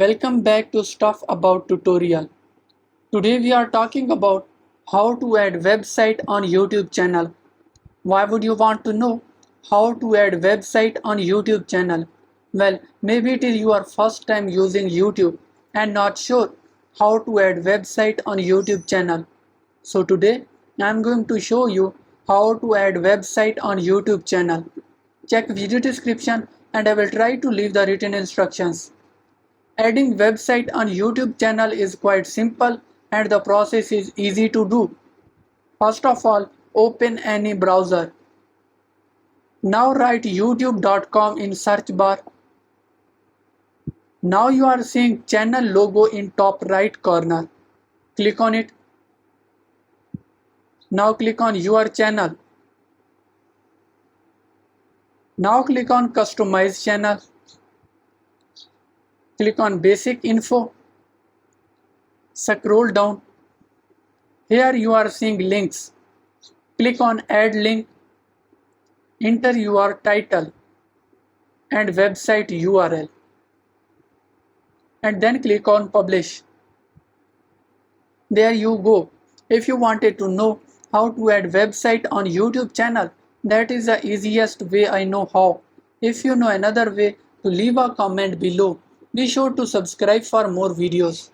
Welcome back to Stuff About Tutorial. Today we are talking about how to add website on YouTube channel. Why would you want to know how to add website on YouTube channel? Well, maybe it is your first time using YouTube and not sure how to add website on YouTube channel. So today I am going to show you how to add website on YouTube channel. Check video description and I will try to leave the written instructions. Adding website on YouTube channel is quite simple and the process is easy to do. First of all, open any browser. Now write youtube.com in search bar. Now you are seeing channel logo in top right corner. Click on it. Now click on your channel. Now click on customize channel. Click on basic info. Scroll down. Here you are seeing links. Click on add link. Enter your title and website URL. And then click on publish. There you go. If you wanted to know how to add website on YouTube channel, that is the easiest way I know how. If you know another way, to leave a comment below. Be sure to subscribe for more videos.